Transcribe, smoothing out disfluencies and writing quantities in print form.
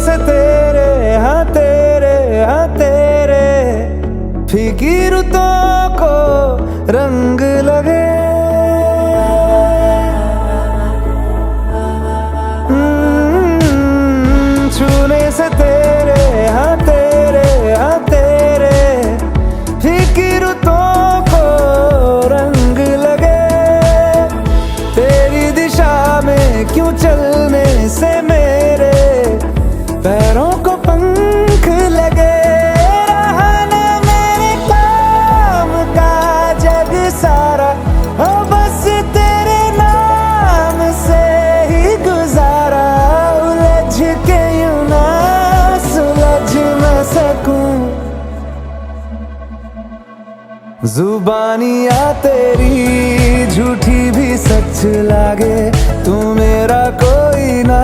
से तेरे हाँ तेरे फीकी रुतों को रंग लगे। छूने से तेरे हाँ तेरे फीकी रुतों को रंग लगे। तेरी दिशा में क्यों चलने से मेरे पैरों को पंख लगे। रहा ना मेरे काम का जग सारा, हो बस तेरे नाम से ही गुजारा। उलझ के यूं ना सुलझ न सकूं, जुबानियाँ तेरी झूठी भी सच लागे। तू मेरा कोई ना